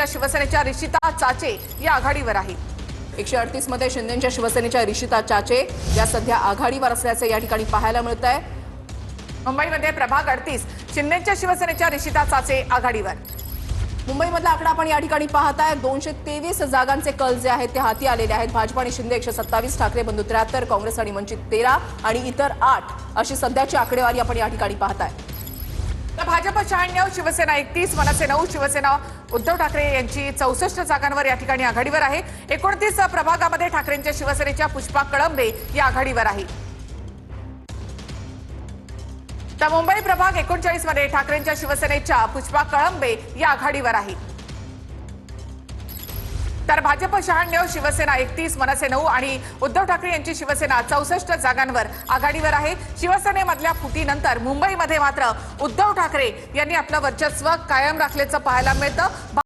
शिंदेच्या शिवसेनेच्या रिषिता चाचे या आघाडीवर आहे। 138 मध्ये शिंदेच्या शिवसेनेच्या रिषिता चाचे या सध्या आघाडीवर असल्याचे या ठिकाणी पाहायला मिळत आहे। मुंबईमध्ये प्रभाग 38 शिंदेच्या शिवसेनेच्या रिषिता चाचे आघाडीवर। मुंबईमधला आकडा आपण या ठिकाणी पाहताय 223 जागांचे कल जे आहेत ते हाती आलेले आहेत। भाजप आणि शिंदे 127, ठाकरे बंधू 73, काँग्रेस आणि वंचित 13 आणि इतर 8 अशी सध्याची आकडेवारी आपण या ठिकाणी पाहताय। तर भाजप 96, शिवसेना 31, मनसे 9, शिवसेना उद्धव ठाकरे यांची 64 जागांवर या ठिकाणी आघाडीवर आहे। 29 प्रभागामध्ये ठाकरेंच्या शिवसेनेच्या पुष्पा कळंबे या आघाडीवर आहे। तर मुंबई प्रभाग 39 मध्ये ठाकरेंच्या शिवसेनेच्या पुष्पा कळंबे या आघाडीवर आहे। तर भाजप 96, शिवसेना 31, मनसे 9 आणि उद्धव ठाकरे यांची शिवसेना 64 जागांवर आघाडीवर आहे। शिवसेनेमधल्या फुटीनंतर मुंबईमध्ये मात्र उद्धव ठाकरे यांनी आपलं वर्चस्व कायम राखल्याचं पाहायला मिळतं।